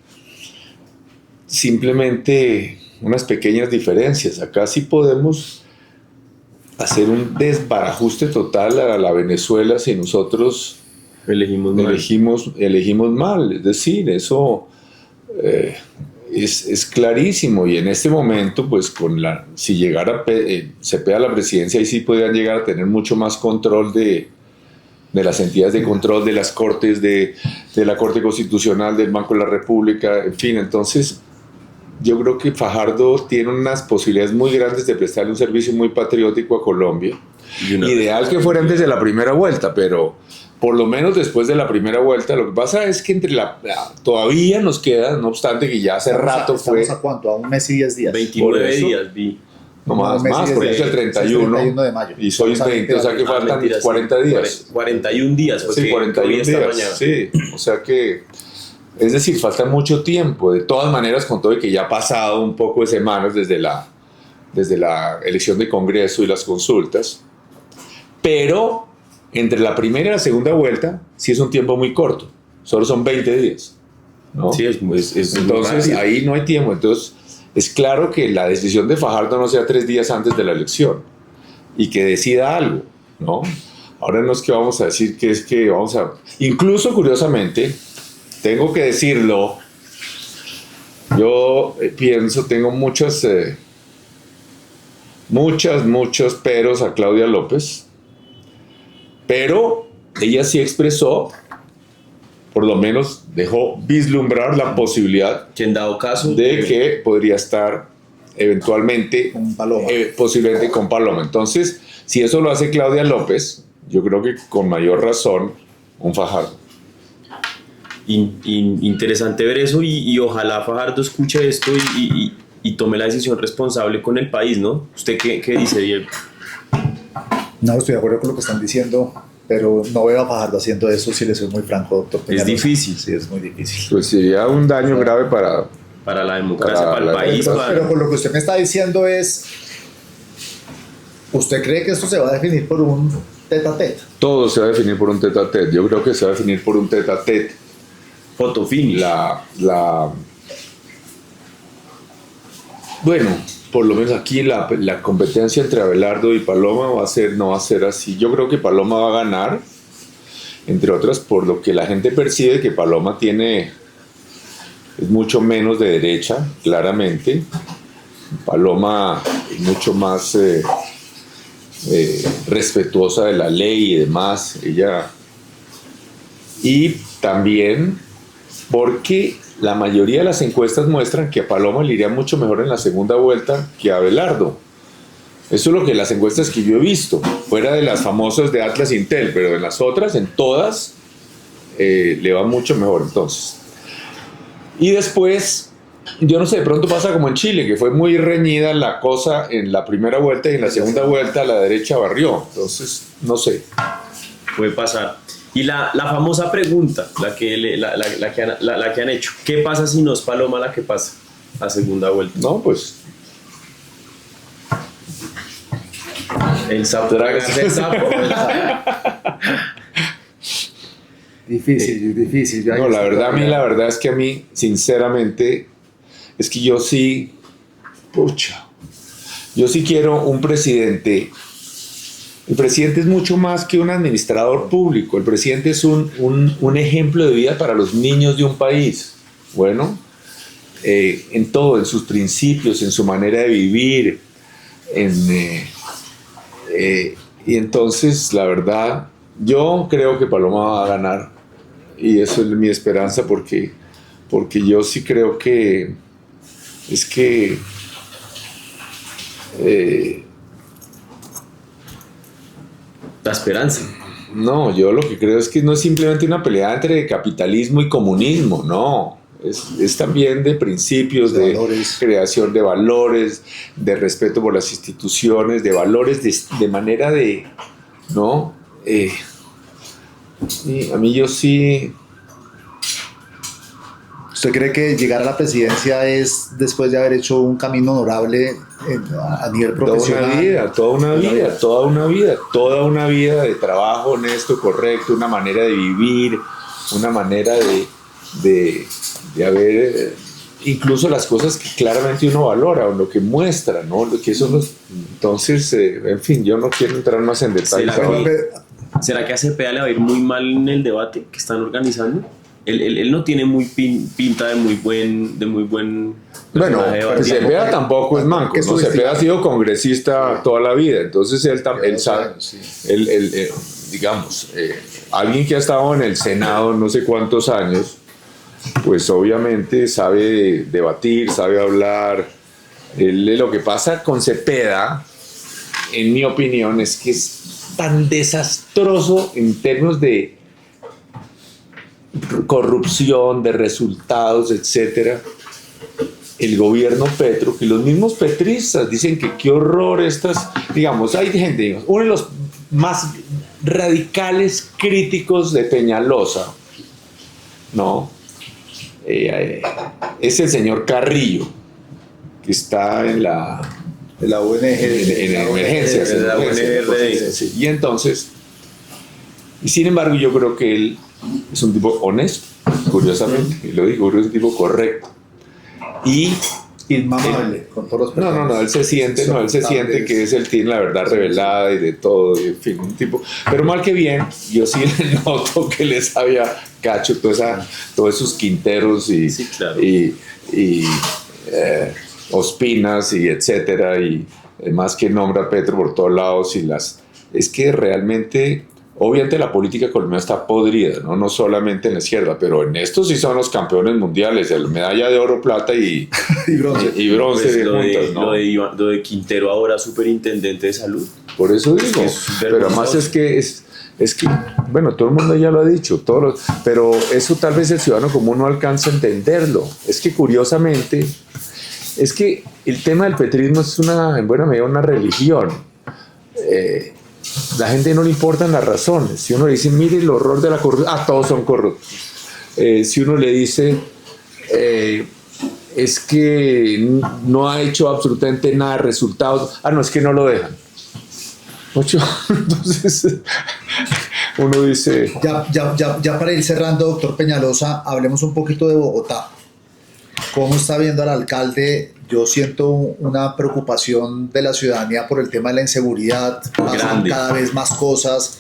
simplemente unas pequeñas diferencias. Acá sí podemos hacer un desbarajuste total a la Venezuela si nosotros elegimos mal. Es decir, eso es clarísimo, y en este momento, pues si llegara Cepeda a la presidencia, ahí sí podrían llegar a tener mucho más control de las entidades de control, de las cortes, de la Corte Constitucional, del Banco de la República, en fin. Entonces yo creo que Fajardo tiene unas posibilidades muy grandes de prestarle un servicio muy patriótico a Colombia. Ideal que fuera antes de la primera vuelta, pero por lo menos después de la primera vuelta. Lo que pasa es que todavía nos queda, no obstante que ya hace rato fue... ¿Estamos a cuánto? ¿A un mes y 10 días? 29 días, vi. No, más, porque es el 31 de mayo. Y soy 20, o sea que faltan 40 días. 41 días. Sí, 41 días. Sí, o sea que, es decir, falta mucho tiempo. De todas maneras, con todo y que ya ha pasado un poco de semanas desde la elección de Congreso y las consultas, pero entre la primera y la segunda vuelta sí es un tiempo muy corto. Solo son 20 días, ¿no? Sí, entonces ahí no hay tiempo. Entonces es claro que la decisión de Fajardo no sea 3 días antes de la elección y que decida algo, ¿no? Ahora no es que vamos a decir que es que vamos a... Incluso, curiosamente, tengo que decirlo, yo pienso, tengo muchos peros a Claudia López, pero ella sí expresó, por lo menos dejó vislumbrar la posibilidad que en dado caso de que podría estar eventualmente con Paloma. Posiblemente con Paloma. Entonces, si eso lo hace Claudia López, yo creo que con mayor razón un Fajardo. Interesante ver eso, y ojalá Fajardo escuche esto y tome la decisión responsable con el país, ¿no? ¿Usted qué dice, Diego? No, estoy de acuerdo con lo que están diciendo, pero no veo a Fajardo haciendo eso, si le soy muy franco, doctor Peñalosa. Es difícil. Sí, es muy difícil. Pues sería un daño grave para la democracia, para el país. Pero por lo que usted me está diciendo es, ¿usted cree que esto se va a definir por un tete-a-tete? Todo se va a definir por un tete-a-tete. Yo creo que se va a definir por un tete-a-tete. Fotofinish. Bueno, por lo menos aquí la competencia entre Abelardo y Paloma no va a ser así. Yo creo que Paloma va a ganar, entre otras por lo que la gente percibe que Paloma es mucho menos de derecha, claramente. Paloma es mucho más respetuosa de la ley y demás. Y también porque la mayoría de las encuestas muestran que a Paloma le iría mucho mejor en la segunda vuelta que a Abelardo. Eso es lo que las encuestas que yo he visto, fuera de las famosas de Atlas Intel, pero en las otras, en todas, le va mucho mejor entonces. Y después, yo no sé, de pronto pasa como en Chile, que fue muy reñida la cosa en la primera vuelta y en la segunda vuelta la derecha barrió. Entonces, no sé. Puede pasar. Y la famosa pregunta, la que han hecho, ¿qué pasa si no es Paloma la que pasa a segunda vuelta? No, pues... El sapo. El sapo. Difícil. No, la verdad es que a mí, sinceramente, es que yo sí quiero un presidente. El presidente es mucho más que un administrador público. El presidente es un ejemplo de vida para los niños de un país. Bueno, en todo, en sus principios, en su manera de vivir. Y entonces, la verdad, yo creo que Paloma va a ganar. Y eso es mi esperanza porque yo sí creo que es que... La esperanza. No, yo lo que creo es que no es simplemente una pelea entre capitalismo y comunismo, no. Es también de principios, de valores, creación de valores, de respeto por las instituciones, de valores de manera de... ¿no? Y a mí yo sí... ¿Usted cree que llegar a la presidencia es después de haber hecho un camino honorable a nivel profesional? Toda una vida de trabajo honesto, correcto, una manera de vivir, una manera de haber, incluso las cosas que claramente uno valora o lo que muestra, ¿no? Que eso entonces, en fin, yo no quiero entrar más en detalles. ¿Será que a Cepeda le va a ir muy mal en el debate que están organizando? Él no tiene muy pinta de muy buen Bueno, personaje debatiendo. Cepeda tampoco es manco, Que ¿no? subestima. Cepeda ha sido congresista toda la vida, entonces él sabe, Sí. digamos, alguien que ha estado en el Senado no sé cuántos años, pues obviamente sabe debatir, sabe hablar. Lo que pasa con Cepeda, en mi opinión, es que es tan desastroso en términos de corrupción, de resultados, etcétera, el gobierno Petro, que los mismos petristas dicen que qué horror estas, digamos, hay gente, digamos, uno de los más radicales críticos de Peñalosa, ¿no? Es el señor Carrillo, que está en la ONG. en emergencias. en la emergencias, ONG. sí. Y entonces, y sin embargo, yo creo que él es un tipo honesto, curiosamente, y lo digo, creo que es un tipo correcto. Y Inmamable, con todos los no, él se siente, que es el tiene la verdad revelada y de todo, y en fin, un tipo, pero mal que bien, yo sí le noto que les había cacho todos esos quinteros y, Sí, claro. y Ospinas y etcétera, y más que nombra a Petro por todos lados, y es que realmente, obviamente la política colombiana está podrida, no solamente en la izquierda, pero en estos sí son los campeones mundiales, la medalla de oro, plata y bronce. y bronce Pues de lo, juntas, de, ¿no? lo de Quintero ahora superintendente de salud. Por eso digo, Es pero además es que bueno, todo el mundo ya lo ha dicho, pero eso tal vez el ciudadano común no alcanza a entenderlo. Es que curiosamente, es que el tema del petrismo es en buena medida una religión. La gente no le importan las razones. Si uno le dice, mire el horror de la corrupción, todos son corruptos. Si uno le dice, es que no ha hecho absolutamente nada de resultados, no, es que no lo dejan. Entonces, uno dice... Ya para ir cerrando, doctor Peñalosa, hablemos un poquito de Bogotá. ¿Cómo está viendo al alcalde? Yo siento una preocupación de la ciudadanía por el tema de la inseguridad. Pasan Grande. cada vez más cosas.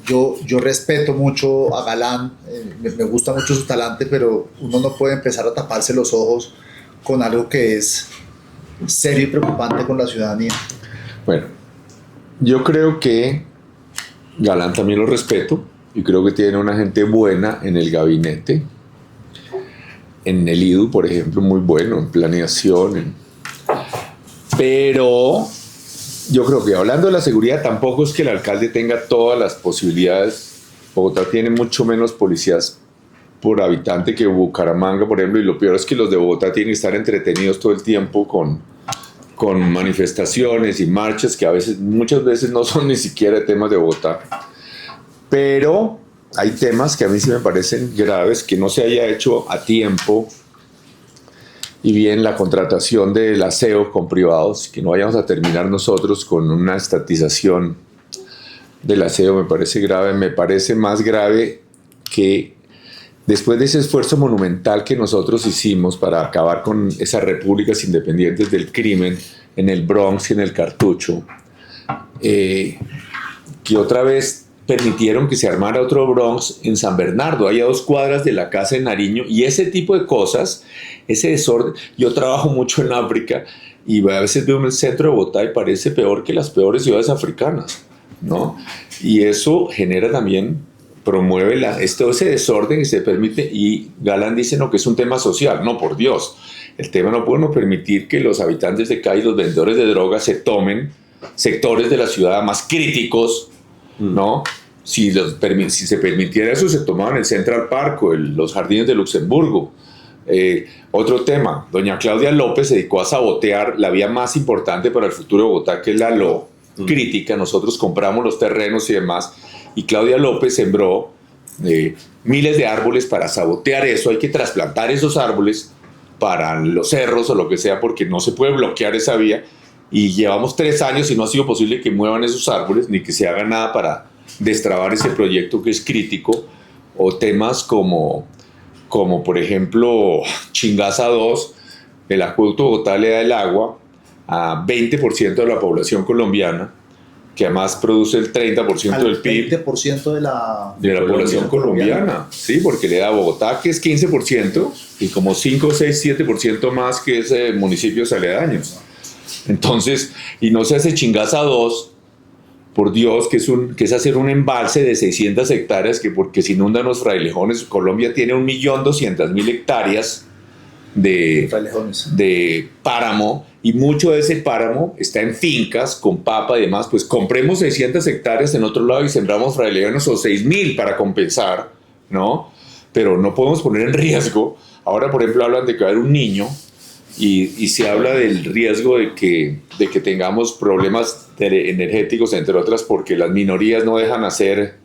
Yo respeto mucho a Galán, me gusta mucho su talante, pero uno no puede empezar a taparse los ojos con algo que es serio y preocupante con la ciudadanía. Bueno, yo creo que Galán también lo respeto y creo que tiene una gente buena en el gabinete. En el IDU, por ejemplo, muy bueno, en planeación. Pero yo creo que hablando de la seguridad, tampoco es que el alcalde tenga todas las posibilidades. Bogotá tiene mucho menos policías por habitante que Bucaramanga, por ejemplo, y lo peor es que los de Bogotá tienen que estar entretenidos todo el tiempo con manifestaciones y marchas que muchas veces no son ni siquiera temas de Bogotá. Pero hay temas que a mí sí me parecen graves, que no se haya hecho a tiempo, y bien la contratación del aseo con privados, que no vayamos a terminar nosotros con una estatización del aseo, me parece grave. Me parece más grave que después de ese esfuerzo monumental que nosotros hicimos para acabar con esas repúblicas independientes del crimen en el Bronx y en el Cartucho, que otra vez permitieron que se armara otro Bronx en San Bernardo, ahí a 2 cuadras de la casa de Nariño, y ese tipo de cosas, ese desorden. Yo trabajo mucho en África y a veces veo el centro de Bogotá y parece peor que las peores ciudades africanas, ¿no? Y eso genera también, promueve todo ese desorden que se permite, y Galán dice no, que es un tema social. No, por Dios, el tema no podemos permitir que los habitantes de Cali, los vendedores de drogas, se tomen sectores de la ciudad más críticos, ¿no? Si se permitiera eso, se tomaban el Central Park o los jardines de Luxemburgo. Otro tema, doña Claudia López se dedicó a sabotear la vía más importante para el futuro de Bogotá, que es la crítica. Nosotros compramos los terrenos y demás, y Claudia López sembró miles de árboles para sabotear eso. Hay que trasplantar esos árboles para los cerros o lo que sea, porque no se puede bloquear esa vía. Y llevamos 3 años y no ha sido posible que muevan esos árboles ni que se haga nada para destrabar ese proyecto que es crítico. O temas como por ejemplo Chingaza 2, el acueducto de Bogotá le da el agua a 20% de la población colombiana, que además produce el 30% del PIB 20% de la población colombiana. Sí, porque le da a Bogotá, que es 15%, y como 5, 6, 7% más que es municipios aledaños. Entonces, y no se hace chingaza 2, por Dios, que es hacer un embalse de 600 hectáreas, que porque se inundan los frailejones. Colombia tiene 1.200.000 hectáreas de páramo, y mucho de ese páramo está en fincas con papa y demás. Pues compremos 600 hectáreas en otro lado y sembramos frailejones, o 6.000 para compensar, ¿no? Pero no podemos poner en riesgo. Ahora, por ejemplo, hablan de que va a haber un niño, y se habla del riesgo de que tengamos problemas energéticos, entre otras, porque las minorías no dejan hacer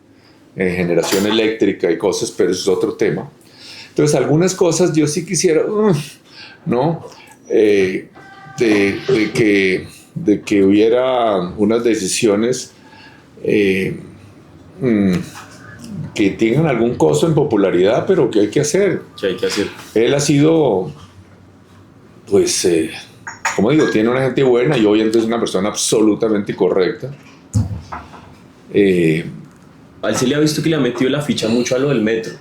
generación eléctrica y cosas, pero eso es otro tema. Entonces, algunas cosas yo sí quisiera, ¿no? De que hubiera unas decisiones que tengan algún costo en popularidad, pero que hay que hacer. ¿Qué hay que hacer? Él ha sido, pues, como digo, tiene una gente buena, y obviamente es una persona absolutamente correcta. A él se le ha visto que le ha metido la ficha mucho a lo del metro.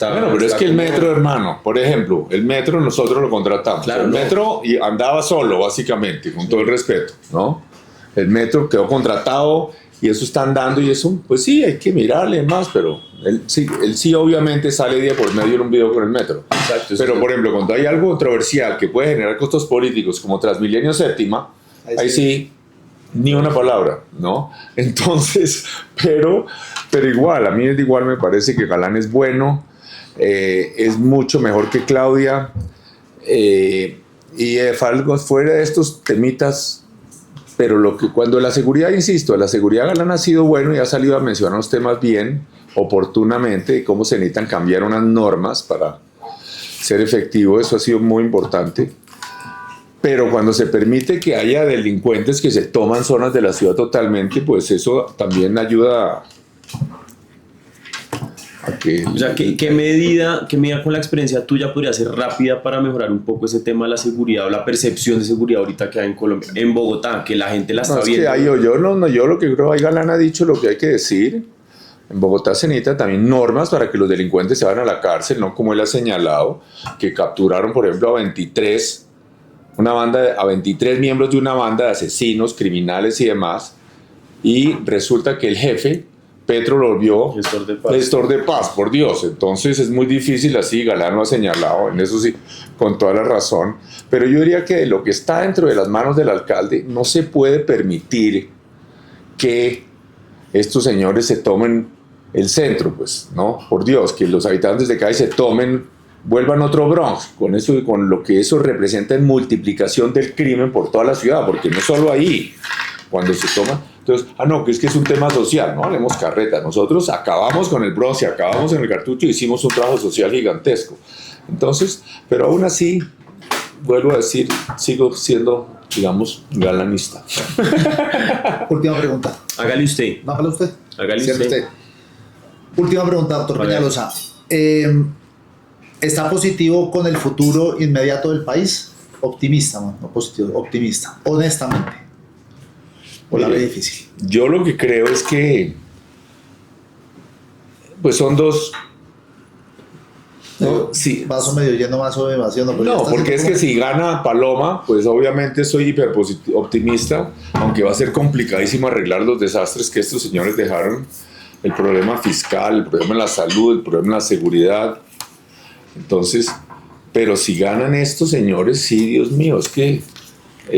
Bueno, pero es que el metro, hermano, por ejemplo, el metro nosotros lo contratamos. Claro, el metro y andaba solo, básicamente, con todo el respeto, ¿no? El metro quedó contratado y eso está andando, y eso, pues sí, hay que mirarle más, pero él sí obviamente sale día por medio en un video con el metro. Exacto. Pero, por ejemplo, cuando hay algo controversial que puede generar costos políticos, como Transmilenio Séptima, ahí sí, ni una palabra, ¿no? Entonces, pero igual, a mí igual me parece que Galán es bueno, es mucho mejor que Claudia, y Falgo, fuera de estos temitas, pero cuando la seguridad, insisto, la seguridad, Galán ha sido bueno y ha salido a mencionar los temas bien, oportunamente, y cómo se necesitan cambiar unas normas para ser efectivo. Eso ha sido muy importante. Pero cuando se permite que haya delincuentes que se toman zonas de la ciudad totalmente, pues eso también ayuda a que... O sea, ¿qué medida con la experiencia tuya podría ser rápida para mejorar un poco ese tema de la seguridad, o la percepción de seguridad ahorita que hay en Colombia, en Bogotá, que la gente la está viendo? Es que yo lo que creo, ahí Galán ha dicho lo que hay que decir. En Bogotá se necesitan también normas para que los delincuentes se vayan a la cárcel, no como él ha señalado, que capturaron, por ejemplo, a 23 miembros de una banda de asesinos, criminales y demás, y resulta que el jefe, Petro, lo volvió gestor de paz, por Dios. Entonces es muy difícil así. Galán lo ha señalado, en eso sí, con toda la razón. Pero yo diría que lo que está dentro de las manos del alcalde, no se puede permitir que estos señores se tomen el centro, pues, ¿no? Por Dios, que los habitantes de Cali vuelvan otro Bronx, con eso y con lo que eso representa en multiplicación del crimen por toda la ciudad, porque no solo ahí, cuando se toma, entonces, que es un tema social, no hablemos carreta, nosotros acabamos con el Bronx y acabamos en el Cartucho y hicimos un trabajo social gigantesco. Entonces, pero aún así, vuelvo a decir, sigo siendo, digamos, galanista. Última pregunta. Hágale usted. No, hágale usted. Hágale Cierre usted. Última pregunta, doctor Peñalosa. ¿Está positivo con el futuro inmediato del país? Optimista, no positivo, optimista, honestamente. ¿O la ve difícil? Yo lo que creo es que, pues son dos. No, sí. Vaso medio lleno, vaso medio vacío. No, porque es que si gana Paloma, pues obviamente soy hiper optimista, aunque va a ser complicadísimo arreglar los desastres que estos señores dejaron, el problema fiscal, el problema de la salud, el problema de la seguridad. Entonces, pero si ganan estos señores, sí, Dios mío, es que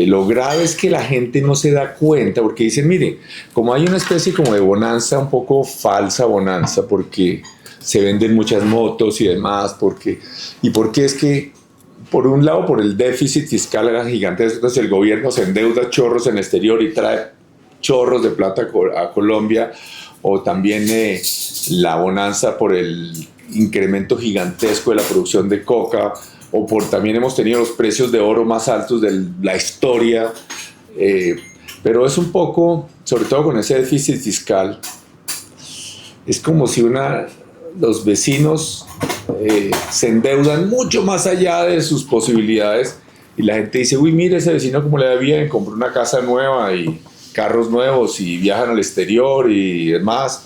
lo grave es que la gente no se da cuenta, porque dicen, mire, como hay una especie como de bonanza, un poco falsa bonanza, porque se venden muchas motos y demás, porque es que, por un lado, por el déficit fiscal gigantesco, entonces el gobierno se endeuda chorros en el exterior y trae chorros de plata a Colombia, o también la bonanza por el incremento gigantesco de la producción de coca, o también hemos tenido los precios de oro más altos de la historia, pero es un poco, sobre todo con ese déficit fiscal, es como si los vecinos se endeudan mucho más allá de sus posibilidades, y la gente dice, uy, mire ese vecino como le da bien, compró una casa nueva y carros nuevos y viajan al exterior y demás,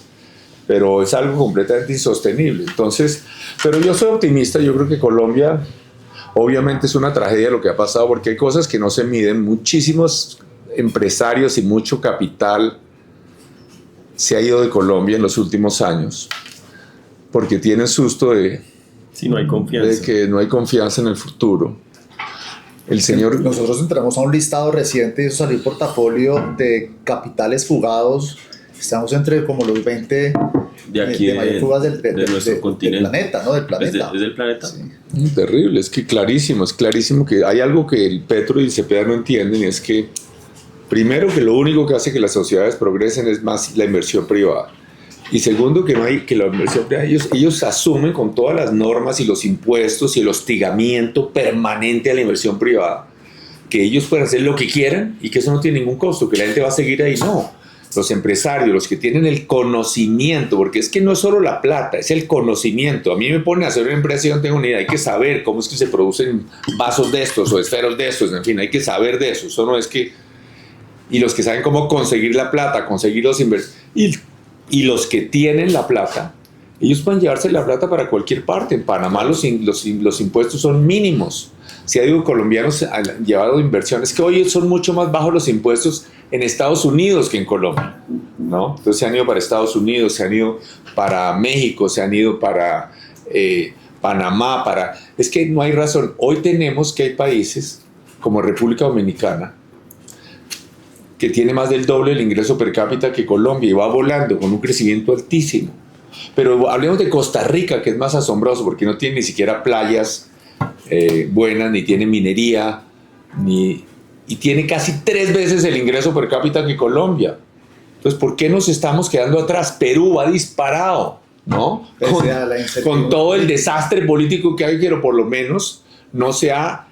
pero es algo completamente insostenible. Entonces, pero yo soy optimista, yo creo que Colombia, obviamente es una tragedia lo que ha pasado, porque hay cosas que no se miden, muchísimos empresarios y mucho capital se ha ido de Colombia en los últimos años, porque tienen susto de, Si no hay confianza. de que no hay confianza en el futuro. El señor... Nosotros entramos a un listado reciente y eso salió portafolio de capitales fugados. Estamos entre como los 20 De aquí, de mayor fugas del nuestro continente. del planeta, ¿no? Del planeta. Es del planeta. Sí. Terrible, es clarísimo que hay algo que el Petro y el Cepeda no entienden, y es que primero que lo único que hace que las sociedades progresen es más la inversión privada, y segundo que no hay que la inversión privada, ellos asumen con todas las normas y los impuestos y el hostigamiento permanente a la inversión privada, que ellos pueden hacer lo que quieran y que eso no tiene ningún costo, que la gente va a seguir ahí. No, los empresarios, los que tienen el conocimiento, porque es que no es solo la plata, es el conocimiento. A mí me ponen a hacer una empresa y yo no tengo ni idea, hay que saber cómo es que se producen vasos de estos o esferos de estos, en fin, hay que saber de eso no es que... Y los que saben cómo conseguir la plata, conseguir los inversores, y los que tienen la plata, ellos pueden llevarse la plata para cualquier parte. En Panamá los impuestos son mínimos. Si hay colombianos han llevado inversiones, que hoy son mucho más bajos los impuestos en Estados Unidos que en Colombia, ¿no? Entonces se han ido para Estados Unidos, se han ido para México, se han ido para Panamá, es que no hay razón. Hoy tenemos que hay países como República Dominicana que tiene más del doble el ingreso per cápita que Colombia y va volando con un crecimiento altísimo. Pero hablemos de Costa Rica, que es más asombroso porque no tiene ni siquiera playas buenas, ni tiene minería, y tiene casi 3 veces el ingreso per cápita que Colombia. Entonces, ¿por qué nos estamos quedando atrás? Perú va disparado, ¿no? Con todo el desastre político que hay, pero por lo menos no ha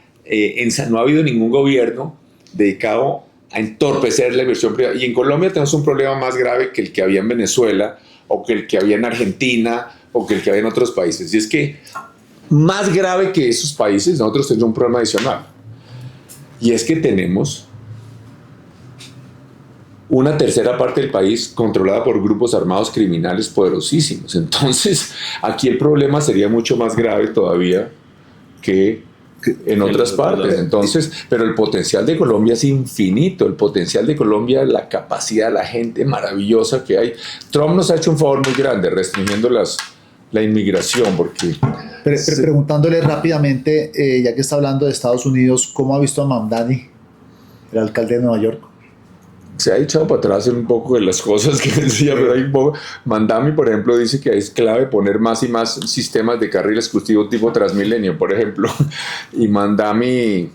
habido ningún gobierno dedicado a entorpecer la inversión privada. Y en Colombia tenemos un problema más grave que el que había en Venezuela, o que el que había en Argentina, o que el que había en otros países. Y es que más grave que esos países, nosotros tenemos un problema adicional. Y es que tenemos una tercera parte del país controlada por grupos armados criminales poderosísimos. Entonces, aquí el problema sería mucho más grave todavía que en otras partes. Entonces, pero el potencial de Colombia es infinito. El potencial de Colombia, la capacidad, la gente maravillosa que hay. Trump nos ha hecho un favor muy grande restringiendo la inmigración, porque... Preguntándole rápidamente, ya que está hablando de Estados Unidos, ¿cómo ha visto a Mamdani, el alcalde de Nueva York? Se ha echado para atrás en un poco de las cosas que decía, pero hay un poco... Mandami, por ejemplo, dice que es clave poner más y más sistemas de carril exclusivo tipo Transmilenio, por ejemplo. Y Mandami...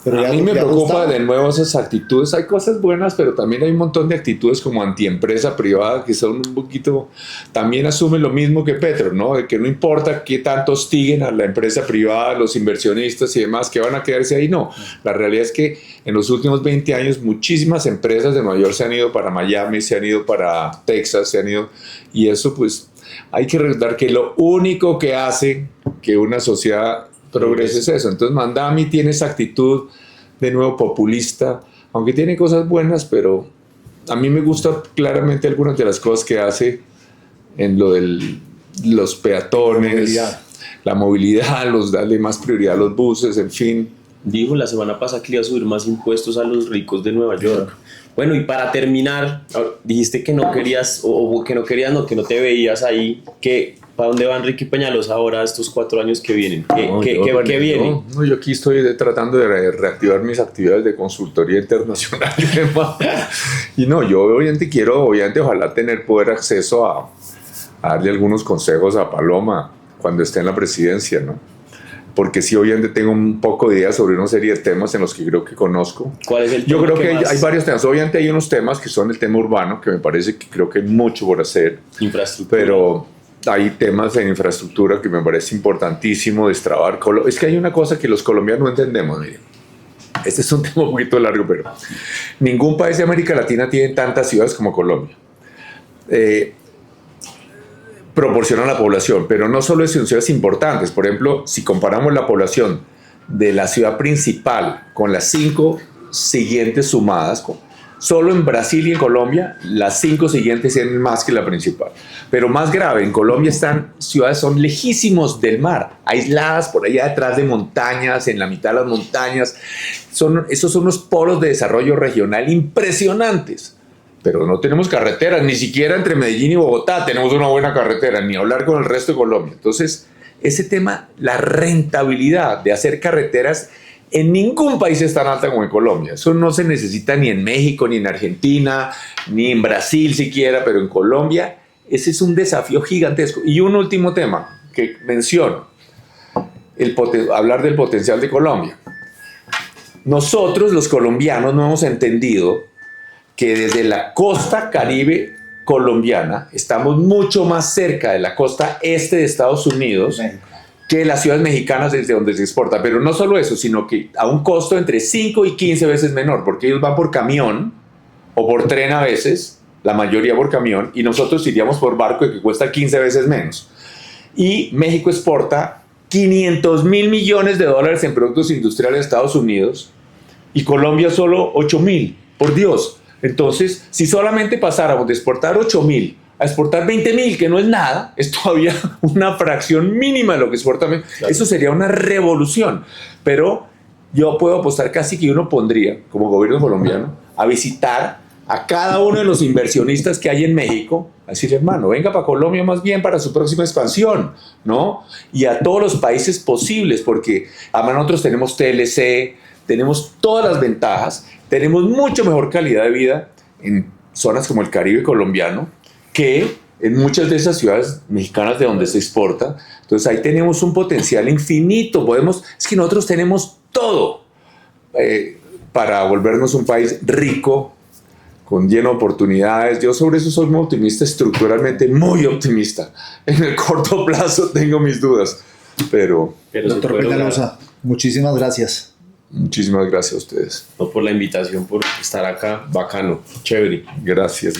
Pero a mí me preocupa de nuevo esas actitudes. Hay cosas buenas, pero también hay un montón de actitudes como antiempresa privada que son un poquito... También asumen lo mismo que Petro, ¿no? De que no importa qué tanto hostiguen a la empresa privada, los inversionistas y demás, que van a quedarse ahí. No, la realidad es que en los últimos 20 años muchísimas empresas de Nueva York se han ido para Miami, se han ido para Texas, se han ido... Y eso pues hay que recordar que lo único que hace que una sociedad progrese es eso. Entonces Mandami tiene esa actitud de nuevo populista, aunque tiene cosas buenas, pero a mí me gusta claramente algunas de las cosas que hace en lo de los peatones, la movilidad, darle más prioridad a los buses, en fin. Dijo la semana pasada que le iba a subir más impuestos a los ricos de Nueva York. Bueno, y para terminar, dijiste que no querías, o que no querías, no, que no te veías ahí, que ¿para dónde va Enrique Peñalosa ahora estos 4 años que vienen? ¿Qué viene? No, yo aquí estoy tratando de reactivar mis actividades de consultoría internacional. Y no, yo obviamente ojalá poder acceso a darle algunos consejos a Paloma cuando esté en la presidencia, ¿no? Porque sí, obviamente tengo un poco de idea sobre una serie de temas en los que creo que conozco. ¿Cuál es el tema? Yo creo que hay varios temas. Obviamente hay unos temas que son el tema urbano, que me parece que creo que hay mucho por hacer. Infraestructura. Pero hay temas en infraestructura que me parece importantísimo destrabar. Es que hay una cosa que los colombianos no entendemos, miren. Este es un tema un poquito largo, pero ningún país de América Latina tiene tantas ciudades como Colombia. Proporciona la población, pero no solo es en ciudades importantes. Por ejemplo, si comparamos la población de la ciudad principal con las 5 siguientes sumadas. Solo en Brasil y en Colombia, las 5 siguientes tienen más que la principal. Pero más grave, en Colombia ciudades son lejísimos del mar, aisladas por allá detrás de montañas, en la mitad de las montañas. Esos son unos polos de desarrollo regional impresionantes. Pero no tenemos carreteras, ni siquiera entre Medellín y Bogotá tenemos una buena carretera, ni hablar con el resto de Colombia. Entonces, ese tema, la rentabilidad de hacer carreteras, en ningún país es tan alta como en Colombia. Eso no se necesita ni en México, ni en Argentina, ni en Brasil siquiera, pero en Colombia ese es un desafío gigantesco. Y un último tema que menciono, hablar del potencial de Colombia. Nosotros los colombianos no hemos entendido que desde la costa caribe colombiana estamos mucho más cerca de la costa este de Estados Unidos, México, que las ciudades mexicanas desde donde se exporta. Pero no solo eso, sino que a un costo entre 5 y 15 veces menor, porque ellos van por camión o por tren a veces, la mayoría por camión, y nosotros iríamos por barco, que cuesta 15 veces menos. Y México exporta 500.000 millones de dólares en productos industriales a Estados Unidos y Colombia solo 8.000, por Dios. Entonces, si solamente pasáramos de exportar 8.000 a exportar 20.000, que no es nada, es todavía una fracción mínima de lo que exporta. Claro. Eso sería una revolución. Pero yo puedo apostar casi que uno pondría, como gobierno colombiano, a visitar a cada uno de los inversionistas que hay en México, a decir, hermano, venga para Colombia más bien para su próxima expansión, ¿no? Y a todos los países posibles, porque además nosotros tenemos TLC, tenemos todas las ventajas, tenemos mucho mejor calidad de vida en zonas como el Caribe colombiano, que en muchas de esas ciudades mexicanas de donde se exporta. Entonces ahí tenemos un potencial infinito. Es que nosotros tenemos todo para volvernos un país rico, lleno de oportunidades. Yo sobre eso soy muy optimista, estructuralmente muy optimista. En el corto plazo tengo mis dudas, pero doctor Peñalosa, muchísimas gracias. Muchísimas gracias a ustedes. No, por la invitación, por estar acá, bacano, chévere. Gracias.